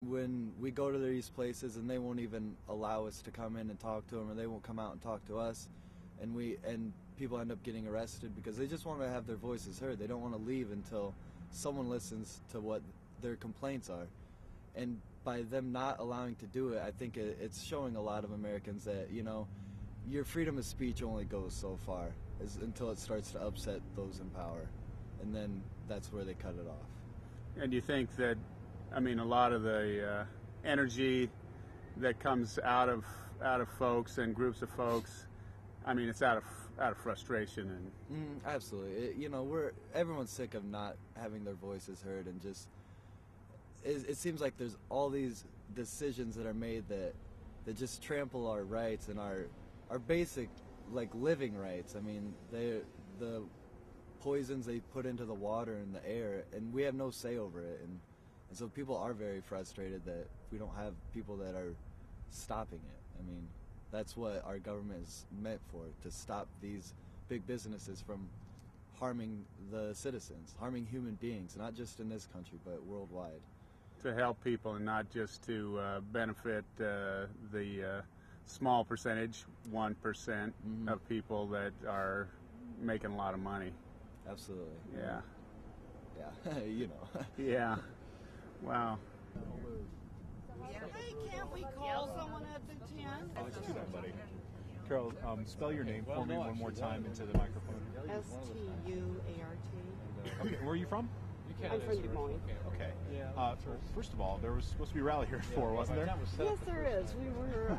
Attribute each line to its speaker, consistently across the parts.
Speaker 1: When we go to these places and they won't even allow us to come in and talk to them, or they won't come out and talk to us, and people end up getting arrested because they just want to have their voices heard. They don't want to leave until someone listens to what their complaints are. And by them not allowing to do it, I think it's showing a lot of Americans that, you know, your freedom of speech only goes so far until it starts to upset those in power, and then that's where they cut it off.
Speaker 2: And you think that, I mean, a lot of the energy that comes out of folks and groups of folks, I mean, it's out of frustration and
Speaker 1: absolutely. You know, everyone's sick of not having their voices heard, and just it seems like there's all these decisions that are made that just trample our rights and our basic, like, living rights. I mean, the poisons they put into the water and the air, and we have no say over it, and so people are very frustrated that we don't have people that are stopping it. I mean, that's what our government is meant for, to stop these big businesses from harming the citizens, harming human beings, not just in this country, but worldwide.
Speaker 2: To help people and not just to benefit the small percentage, 1% of people that are making a lot of money.
Speaker 1: Absolutely.
Speaker 2: Yeah.
Speaker 1: Yeah, you know.
Speaker 2: Yeah. Wow.
Speaker 3: Hey, can't we call someone at the 10?
Speaker 4: Let's do that, buddy. Carol, spell your name for me one more time into the microphone.
Speaker 3: Stuart.
Speaker 4: Okay, where are you from?
Speaker 3: I'm from Des Moines.
Speaker 4: Okay. First of all, there was supposed to be a rally here at 4, wasn't there?
Speaker 3: Yes, there is. We were,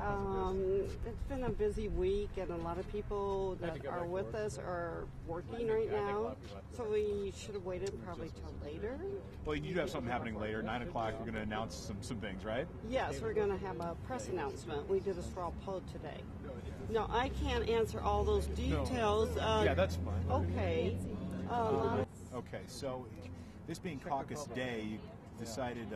Speaker 3: it's been a busy week, and a lot of people that are with us are working right now, so we should have waited probably till later.
Speaker 4: Well, you do have something happening later. 9 o'clock, we're going to announce some things, right?
Speaker 3: Yes, we're going to have a press announcement. We did a straw poll today. No, I can't answer all those details.
Speaker 4: Yeah, that's fine.
Speaker 3: Okay.
Speaker 4: Okay, so this being Caucus Day, you decided...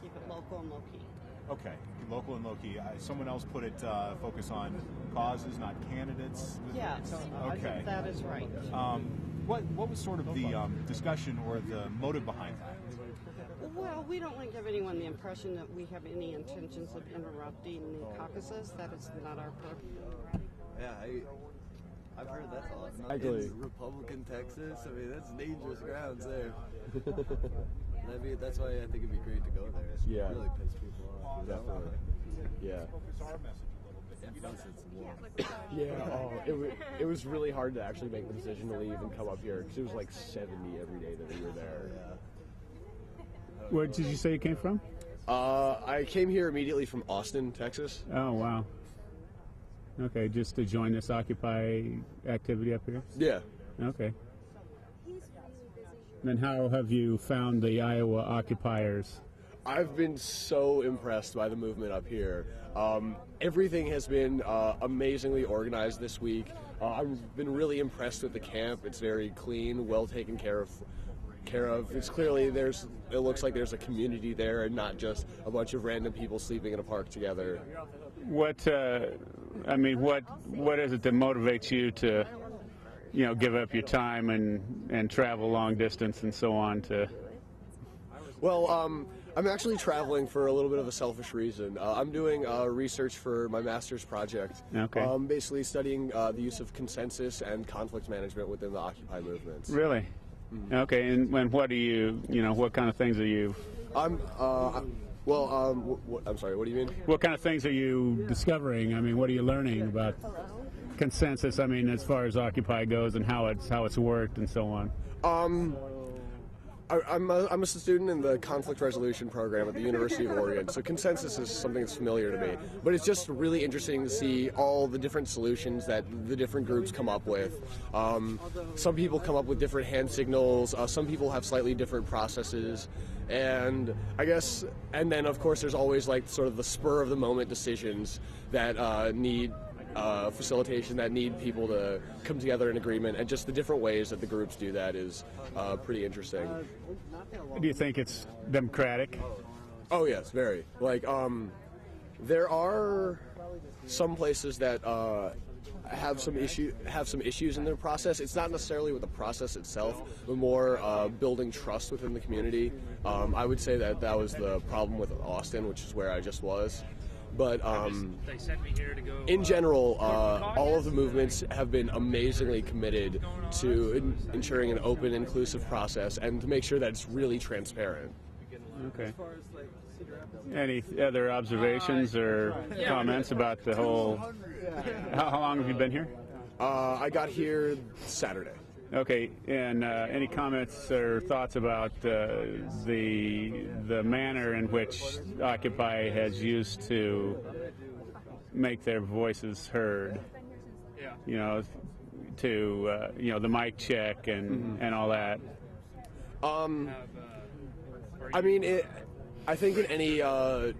Speaker 3: keep it local and low-key.
Speaker 4: Okay, local and low-key. Someone else put it focus on causes, not candidates.
Speaker 3: Yes,
Speaker 4: okay.
Speaker 3: That is right.
Speaker 4: What was sort of the discussion or the motive behind that?
Speaker 3: Well, we don't want to give anyone the impression that we have any intentions of interrupting the caucuses. That is not our purpose.
Speaker 1: Yeah, I've heard that's all.
Speaker 5: In
Speaker 1: Republican Texas, I mean, that's dangerous grounds there. That's why I think it'd be great to go there. It's really piss people off.
Speaker 5: Definitely. Yeah.
Speaker 4: Focus our message a little bit.
Speaker 1: And plus it's warm.
Speaker 5: Yeah. It was really hard to actually make the decision to leave and come up here because it was like 70 every day that we were there.
Speaker 1: Yeah.
Speaker 2: Where did you say you came from?
Speaker 5: I came here immediately from Austin, Texas.
Speaker 2: Oh, wow. Okay, just to join this Occupy activity up here?
Speaker 5: Yeah.
Speaker 2: Okay. And how have you found the Iowa occupiers?
Speaker 5: I've been so impressed by the movement up here. Everything has been amazingly organized this week. I've been really impressed with the camp. It's very clean, well taken care of. It's clearly it looks like there's a community there and not just a bunch of random people sleeping in a park together.
Speaker 2: What is it that motivates you to, give up your time and travel long distance and so on to?
Speaker 5: Well, I'm actually traveling for a little bit of a selfish reason. I'm doing research for my master's project.
Speaker 2: Okay.
Speaker 5: Basically studying the use of consensus and conflict management within the Occupy movement.
Speaker 2: Really? Mm-hmm. Okay, and what do what kind of things are you?
Speaker 5: I'm sorry, what do you mean?
Speaker 2: What kind of things are you discovering? I mean, what are you learning about consensus? I mean, as far as Occupy goes and how it's worked and so on.
Speaker 5: I'm a student in the conflict resolution program at the University of Oregon, so consensus is something that's familiar to me. But it's just really interesting to see all the different solutions that the different groups come up with. Some people come up with different hand signals, some people have slightly different processes, and then of course there's always like sort of the spur of the moment decisions that need facilitation, that need people to come together in agreement, and just the different ways that the groups do that is pretty interesting.
Speaker 2: Do you think it's democratic?
Speaker 5: Oh yes, very. Like there are some places that have some issues in their process. It's not necessarily with the process itself, but more building trust within the community. I would say that was the problem with Austin, which is where I just was. But
Speaker 6: they sent me here to go,
Speaker 5: in general, all of the movements have been amazingly committed to ensuring an open, inclusive process and to make sure that it's really transparent.
Speaker 2: Okay. Any other observations or comments about the whole? How long have you been here?
Speaker 5: I got here Saturday.
Speaker 2: Okay, and any comments or thoughts about the manner in which Occupy has used to make their voices heard? You know, to the mic check and all that.
Speaker 5: I mean, I think in any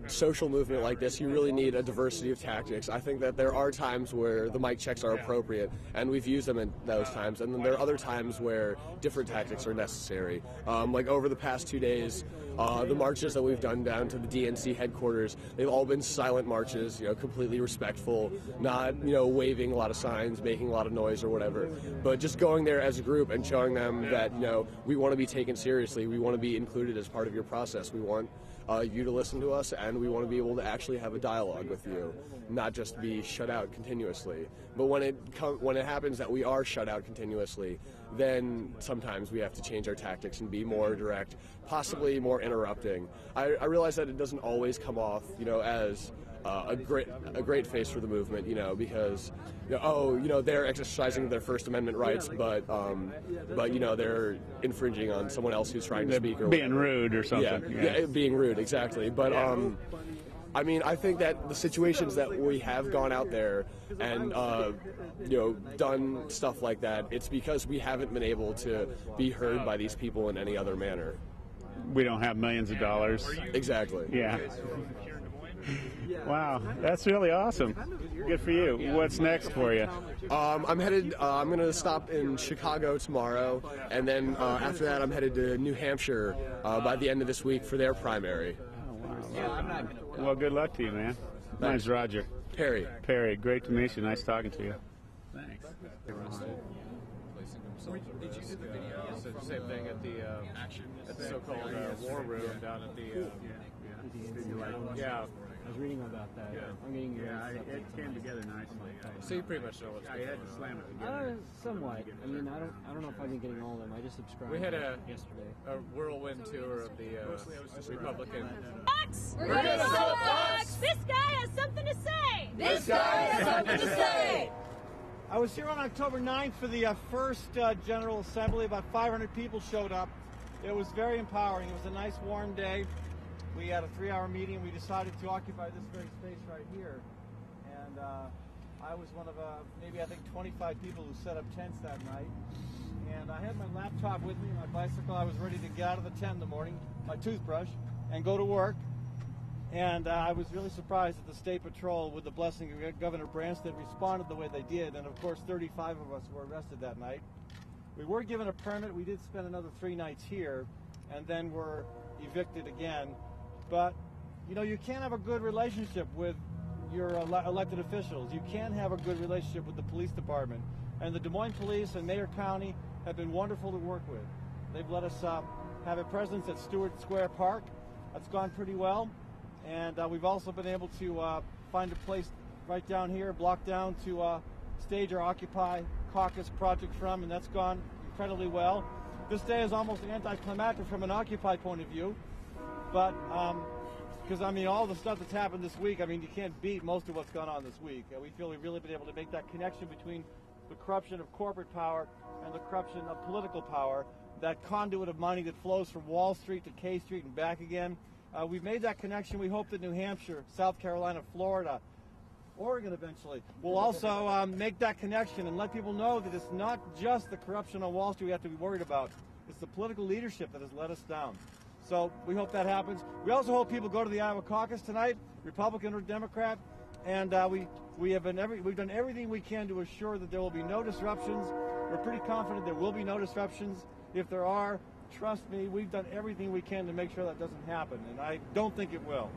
Speaker 5: social movement like this, you really need a diversity of tactics. I think that there are times where the mic checks are appropriate, and we've used them in those times. And then there are other times where different tactics are necessary. Like over the past 2 days, the marches that we've done down to the DNC headquarters, they've all been silent marches, completely respectful, not, waving a lot of signs, making a lot of noise or whatever, but just going there as a group and showing them that, we want to be taken seriously. We want to be included as part of your process. We want you to listen to us, and we want to be able to actually have a dialogue with you, not just be shut out continuously. But when it happens that we are shut out continuously, then sometimes we have to change our tactics and be more direct, possibly more interrupting. I realize that it doesn't always come off, as a great face for the movement, because they're exercising their First Amendment rights, but they're infringing on someone else who's trying to speak, or
Speaker 2: being rude or something.
Speaker 5: Yeah, being rude, exactly. But I mean, I think that the situations that we have gone out there and done stuff like that, it's because we haven't been able to be heard by these people in any other manner.
Speaker 2: We don't have millions of dollars.
Speaker 5: Exactly.
Speaker 2: Yeah. Wow, that's really awesome. Good for you. What's next for you?
Speaker 5: I'm headed. I'm going to stop in Chicago tomorrow, and then after that, I'm headed to New Hampshire by the end of this week for their primary.
Speaker 2: Oh, wow. Well, good luck to you, man. My name's Roger.
Speaker 5: Perry.
Speaker 2: Perry, great to meet you. Nice talking to you. Thanks.
Speaker 7: Did you do the video? Same thing at the so-called war room down at the. Yeah.
Speaker 8: I was reading about that.
Speaker 7: Yeah.
Speaker 8: I'm getting your
Speaker 2: it came together nicely.
Speaker 7: So you pretty much know what's going on.
Speaker 2: I had to slam it together.
Speaker 8: Somewhat. I mean, I don't know if I've been getting all of them. I just subscribed.
Speaker 7: We had
Speaker 8: yesterday.
Speaker 7: a whirlwind tour of the Republican.
Speaker 9: Fox! We're going to sell Fox! This guy has something to say! This guy has something to say!
Speaker 10: I was here on October 9th for the first General Assembly. About 500 people showed up. It was very empowering. It was a nice warm day. We had a 3-hour meeting. We decided to occupy this very space right here. And I was one of maybe I think 25 people who set up tents that night. And I had my laptop with me, my bicycle. I was ready to get out of the tent in the morning, my toothbrush, and go to work. And I was really surprised that the State Patrol, with the blessing of Governor Branstad, responded the way they did. And of course, 35 of us were arrested that night. We were given a permit. We did spend another 3 nights here, and then were evicted again. But, you can't have a good relationship with your elected officials. You can't have a good relationship with the police department. And the Des Moines Police and Mayor County have been wonderful to work with. They've let us have a presence at Stewart Square Park. That's gone pretty well. And we've also been able to find a place right down here, block down, to stage our Occupy Caucus project from, and that's gone incredibly well. This day is almost anticlimactic from an Occupy point of view, but because all the stuff that's happened this week, you can't beat most of what's gone on this week. We feel we've really been able to make that connection between the corruption of corporate power and the corruption of political power, that conduit of money that flows from Wall Street to K Street and back again. We've made that connection. We hope that New Hampshire, South Carolina, Florida, Oregon eventually will also make that connection and let people know that it's not just the corruption on Wall Street we have to be worried about. It's the political leadership that has let us down. So we hope that happens. We also hope people go to the Iowa caucus tonight, Republican or Democrat, and we've done everything we can to assure that there will be no disruptions. We're pretty confident there will be no disruptions. If there are, trust me, we've done everything we can to make sure that doesn't happen, and I don't think it will.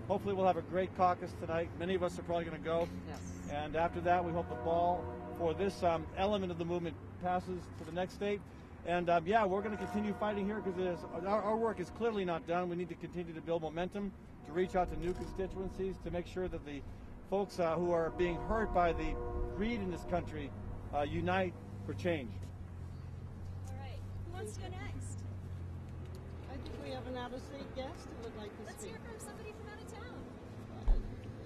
Speaker 10: Hopefully we'll have a great caucus tonight. Many of us are probably going to go.
Speaker 3: Yes.
Speaker 10: And after that, we hope the ball for this element of the movement passes to the next state. And yeah, we're going to continue fighting here because our work is clearly not done. We need to continue to build momentum, to reach out to new constituencies, to make sure that the folks who are being hurt by the greed in this country unite for change.
Speaker 9: All right. Who wants to go next?
Speaker 3: I think we have an out-of-state guest who would like to
Speaker 9: Let's
Speaker 3: speak.
Speaker 9: hear from somebody from out of town.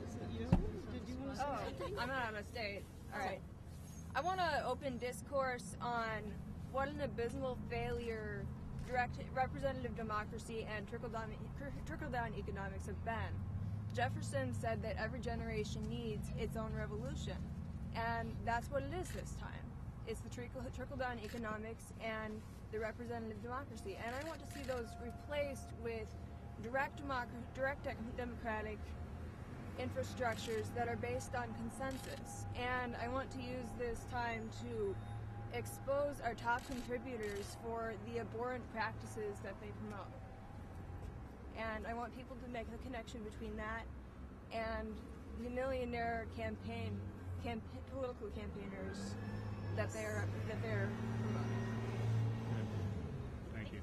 Speaker 3: Is it you? Did you want to say something?
Speaker 11: I'm not out of state. All right. I want to open discourse on what an abysmal failure direct representative democracy and trickle-down economics have been. Jefferson said that every generation needs its own revolution, and that's what it is this time. It's the trickle-down economics and the representative democracy, and I want to see those replaced with direct democratic infrastructures that are based on consensus. And I want to use this time to expose our top contributors for the abhorrent practices that they promote. And I want people to make the connection between that and the millionaire political campaigners that they're promoting.
Speaker 2: Thank you.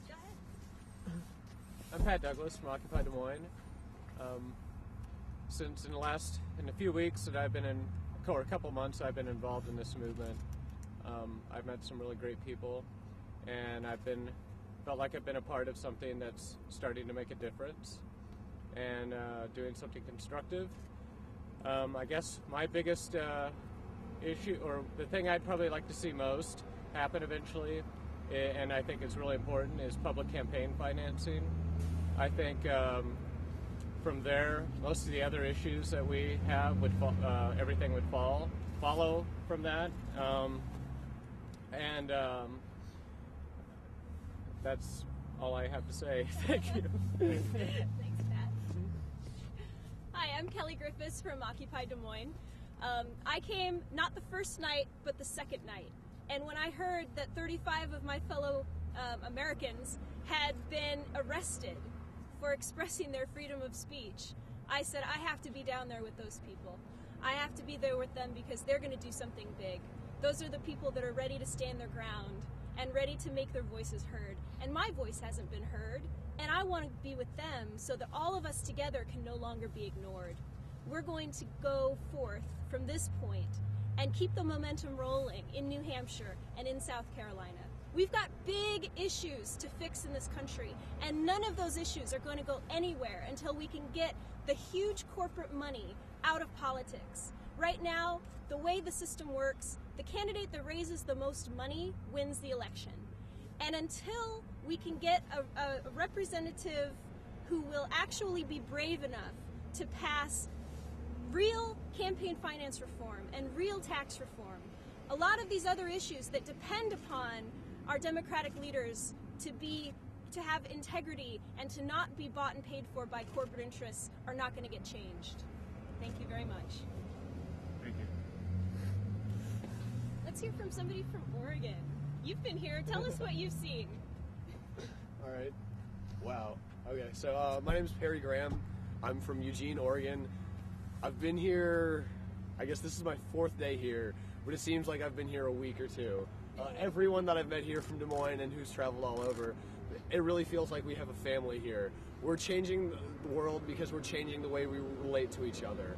Speaker 9: Go ahead.
Speaker 7: I'm Pat Douglas from Occupy Des Moines. Since in a few weeks that I've been or a couple months I've been involved in this movement, I've met some really great people, and felt like I've been a part of something that's starting to make a difference and doing something constructive. I guess my biggest issue, or the thing I'd probably like to see most happen eventually, and I think it's really important, is public campaign financing. I think from there, most of the other issues that we have everything would follow from that, and that's all I have to say. Thank you.
Speaker 9: Thanks, Pat. Hi, I'm Kelly Griffiths from Occupy Des Moines. I came not the first night, but the second night. And when I heard that 35 of my fellow Americans had been arrested for expressing their freedom of speech, I said, I have to be down there with those people. I have to be there with them because they're going to do something big. Those are the people that are ready to stand their ground and ready to make their voices heard. And my voice hasn't been heard, and I want to be with them so that all of us together can no longer be ignored. We're going to go forth from this point and keep the momentum rolling in New Hampshire and in South Carolina. We've got big issues to fix in this country, and none of those issues are going to go anywhere until we can get the huge corporate money out of politics. Right now, the way the system works, the candidate that raises the most money wins the election. And until we can get a representative who will actually be brave enough to pass real campaign finance reform and real tax reform, a lot of these other issues that depend upon our Democratic leaders to have integrity and to not be bought and paid for by corporate interests are not going to get changed. Thank you very much.
Speaker 2: Thank you.
Speaker 9: Let's hear from somebody from Oregon. You've been here. Tell us what you've seen.
Speaker 5: All right. Wow. Okay, so my name is Perry Graham. I'm from Eugene, Oregon. I've been here, I guess this is my 4th day here, but it seems like I've been here a week or two. Everyone that I've met here from Des Moines and who's traveled all over, it really feels like we have a family here. We're changing the world because we're changing the way we relate to each other.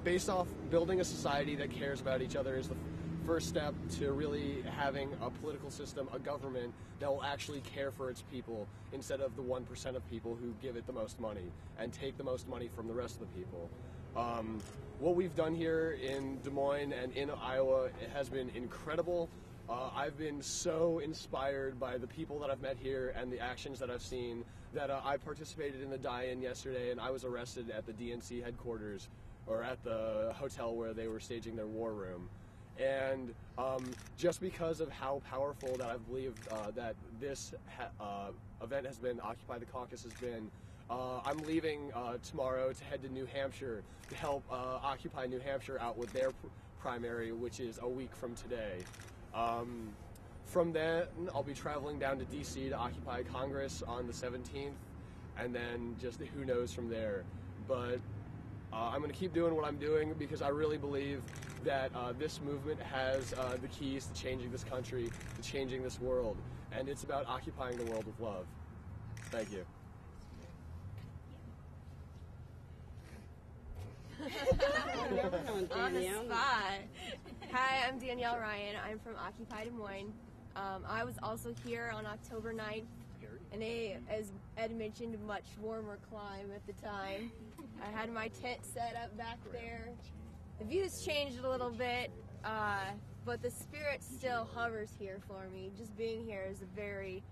Speaker 5: Based off building a society that cares about each other is the first step to really having a political system, a government that will actually care for its people instead of the 1% of people who give it the most money and take the most money from the rest of the people. What we've done here in Des Moines and in Iowa, it has been incredible. I've been so inspired by the people that I've met here and the actions that I've seen that I participated in the die-in yesterday, and I was arrested at the DNC headquarters, or at the hotel where they were staging their war room. And just because of how powerful that I believe that this event has been, Occupy the Caucus has been, I'm leaving tomorrow to head to New Hampshire to help Occupy New Hampshire out with their primary, which is a week from today. From then, I'll be traveling down to D.C. to occupy Congress on the 17th, and then just who knows from there. But I'm going to keep doing what I'm doing because I really believe that this movement has the keys to changing this country, to changing this world, and it's about occupying the world with love. Thank you.
Speaker 11: On the spot. Hi, I'm Danielle Ryan. I'm from Occupy Des Moines. I was also here on October 9th, and as Ed mentioned, a much warmer climb at the time. I had my tent set up back there. The views changed a little bit, but the spirit still hovers here for me. Just being here is a very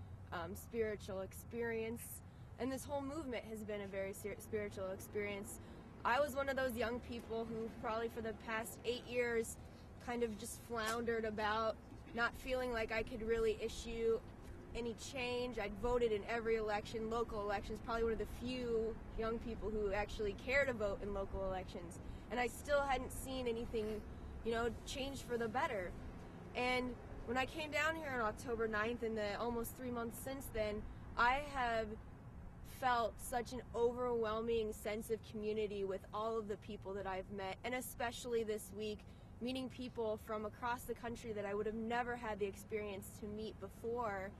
Speaker 11: spiritual experience, and this whole movement has been a very spiritual experience. I was one of those young people who probably for the past 8 years kind of just floundered about, not feeling like I could really issue any change. I'd voted in every election, local elections, probably one of the few young people who actually care to vote in local elections. And I still hadn't seen anything, change for the better. And when I came down here on October 9th, and the almost 3 months since then, I have felt such an overwhelming sense of community with all of the people that I've met, and especially this week, meeting people from across the country that I would have never had the experience to meet before,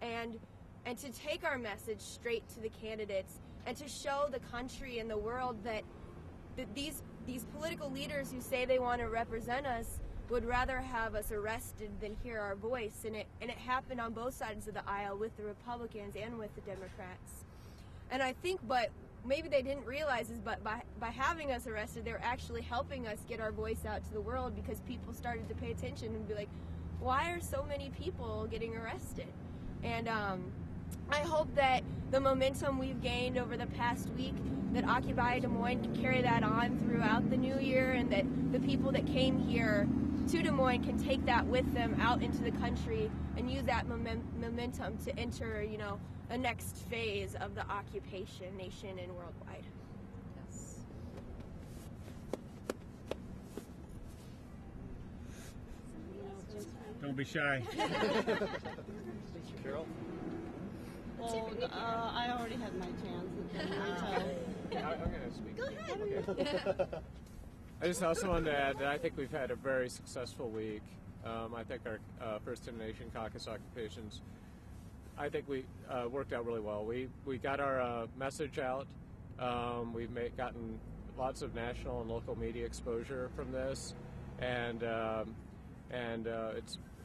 Speaker 11: and to take our message straight to the candidates, and to show the country and the world that these political leaders who say they want to represent us would rather have us arrested than hear our voice. And it happened on both sides of the aisle, with the Republicans and with the Democrats. And I think, but maybe they didn't realize is, but by having us arrested, they're actually helping us get our voice out to the world, because people started to pay attention and be like, why are so many people getting arrested? And I hope that the momentum we've gained over the past week, that Occupy Des Moines can carry that on throughout the new year, and that the people that came here to Des Moines can take that with them out into the country and use that momentum to enter, the next phase of the occupation nation and worldwide. Yes.
Speaker 2: Don't be shy.
Speaker 10: Carol?
Speaker 3: Well, I already had my chance.
Speaker 7: I'm going to speak.
Speaker 9: Go ahead.
Speaker 7: I just also wanted to add that I think we've had a very successful week. I think our First in the Nation caucus occupations, I think we worked out really well. We got our message out. We've gotten lots of national and local media exposure from this, and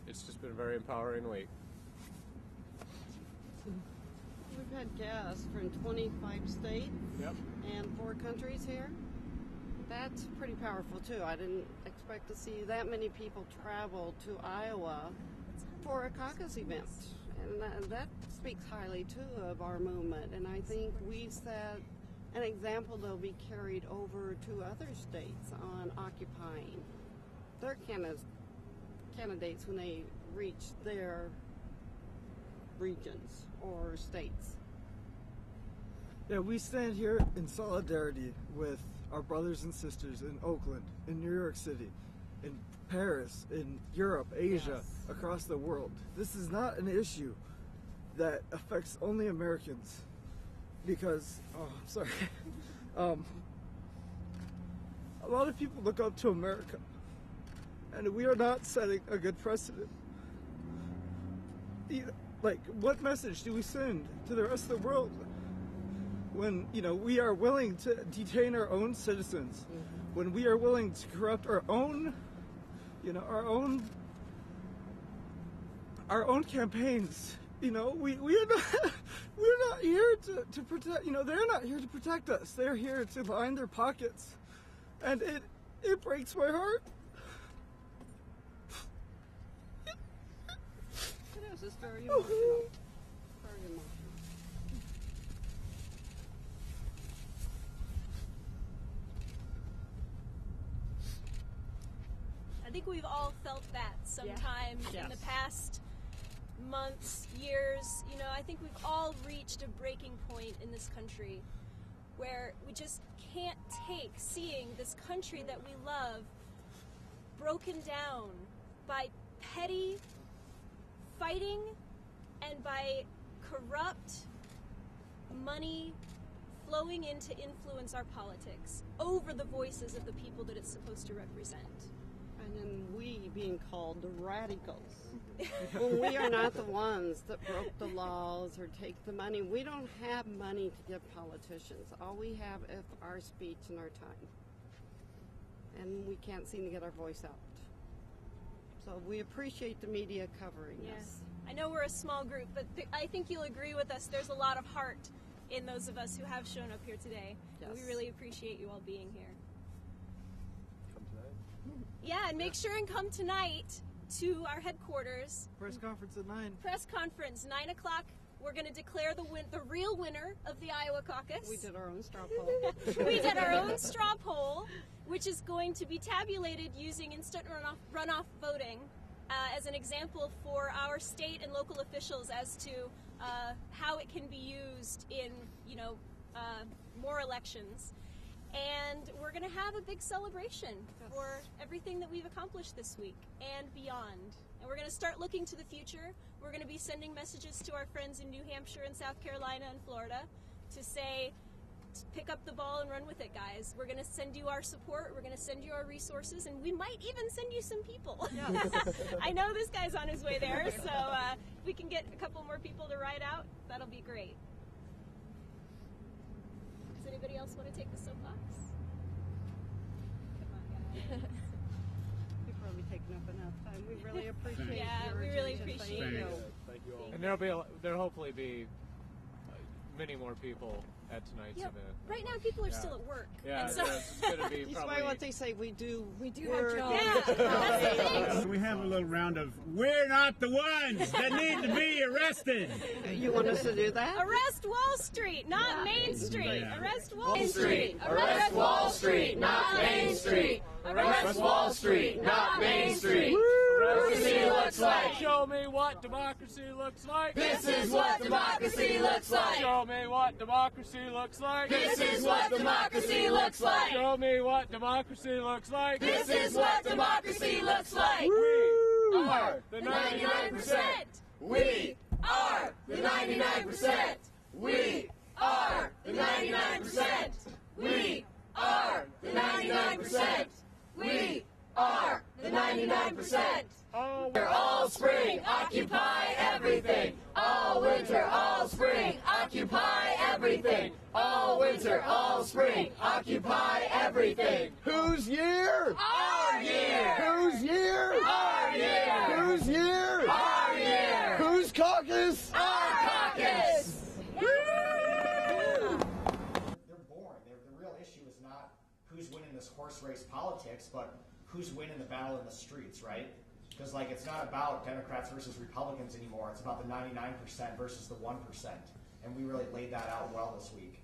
Speaker 7: it's just been a very empowering week.
Speaker 3: We've had guests from 25 states and 4 countries here. That's pretty powerful too. I didn't expect to see that many people travel to Iowa for a caucus event. And that speaks highly too of our movement. And I think we set an example that will be carried over to other states on occupying their candidates when they reach their regions or states.
Speaker 12: Yeah, we stand here in solidarity with our brothers and sisters in Oakland, in New York City, in Paris, in Europe, Asia, across the world. This is not an issue that affects only Americans, because, a lot of people look up to America, and we are not setting a good precedent. Like, what message do we send to the rest of the world when, we are willing to detain our own citizens, when we are willing to corrupt our own, our own campaigns? We're not here to protect, they're not here to protect us. They're here to line their pockets. And it breaks my heart.
Speaker 3: It is. It's very emotional. Very emotional.
Speaker 9: I think we've all felt that sometime in the past months, years. I think we've all reached a breaking point in this country where we just can't take seeing this country that we love broken down by petty, fighting and by corrupt money flowing in to influence our politics over the voices of the people that it's supposed to represent.
Speaker 3: And then we being called the radicals. When we are not the ones that broke the laws or take the money. We don't have money to give politicians. All we have is our speech and our time. And we can't seem to get our voice out. So we appreciate the media covering us.
Speaker 9: I know we're a small group, but I think you'll agree with us. There's a lot of heart in those of us who have shown up here today.
Speaker 3: Yes.
Speaker 9: And we really appreciate you all being here.
Speaker 1: Come tonight.
Speaker 9: Yeah, and make sure and come tonight to our headquarters.
Speaker 12: Press conference at 9.
Speaker 9: Press conference, 9 o'clock. We're going to declare the real winner of the Iowa caucus.
Speaker 3: We did our own straw poll.
Speaker 9: We did our own straw poll, which is going to be tabulated using instant runoff voting as an example for our state and local officials as to how it can be used in, more elections. And we're going to have a big celebration for everything that we've accomplished this week and beyond. And we're going to start looking to the future. We're going to be sending messages to our friends in New Hampshire and South Carolina and Florida to say, pick up the ball and run with it, guys. We're going to send you our support. We're going to send you our resources, and we might even send you some people. I know this guy's on his way there, so if we can get a couple more people to ride out, that'll be great. Does anybody else want to take the soapbox? Come on, guys.
Speaker 3: We've probably taken up enough time. We really appreciate your
Speaker 9: we really
Speaker 3: attention.
Speaker 9: appreciate
Speaker 3: Thank
Speaker 9: you.
Speaker 3: you.
Speaker 1: Thank you all.
Speaker 7: And there'll hopefully be many more people at tonight's event.
Speaker 9: Right now, people are still at work.
Speaker 7: Yeah,
Speaker 9: and so
Speaker 7: it's going to be
Speaker 3: Despite
Speaker 7: probably.
Speaker 3: what they say, we do
Speaker 11: have jobs.
Speaker 9: Yeah, that's the thing.
Speaker 2: We have a little round of "We're not the ones that need to be arrested."
Speaker 3: You want us to do that?
Speaker 9: Arrest Wall Street, not Main Street.
Speaker 2: Yeah.
Speaker 9: Arrest Wall Street.
Speaker 13: Arrest Wall Street, not Main Street. Arrest Wall Street, not Main Street. Democracy looks like.
Speaker 7: Show me what democracy looks like.
Speaker 13: This is what democracy looks like.
Speaker 7: Show me what democracy looks like.
Speaker 13: This is what democracy looks like.
Speaker 7: Show me what democracy looks like.
Speaker 13: This is what democracy looks like.
Speaker 7: We
Speaker 13: are the 99%. We are the 99%. We are the 99%. We are the 99%. We are the 99%. All spring, occupy everything. All winter, all spring, occupy everything. All winter, all spring, occupy everything.
Speaker 5: Whose year?
Speaker 13: Our year.
Speaker 5: Whose year?
Speaker 13: Our year.
Speaker 5: Whose year?
Speaker 13: Our year.
Speaker 5: Whose caucus?
Speaker 13: Our caucus.
Speaker 14: They're boring. The real issue is not who's winning this horse race politics, but who's winning the battle in the streets, right? Because it's not about Democrats versus Republicans anymore. It's about the 99% versus the 1%. And we really laid that out well this week.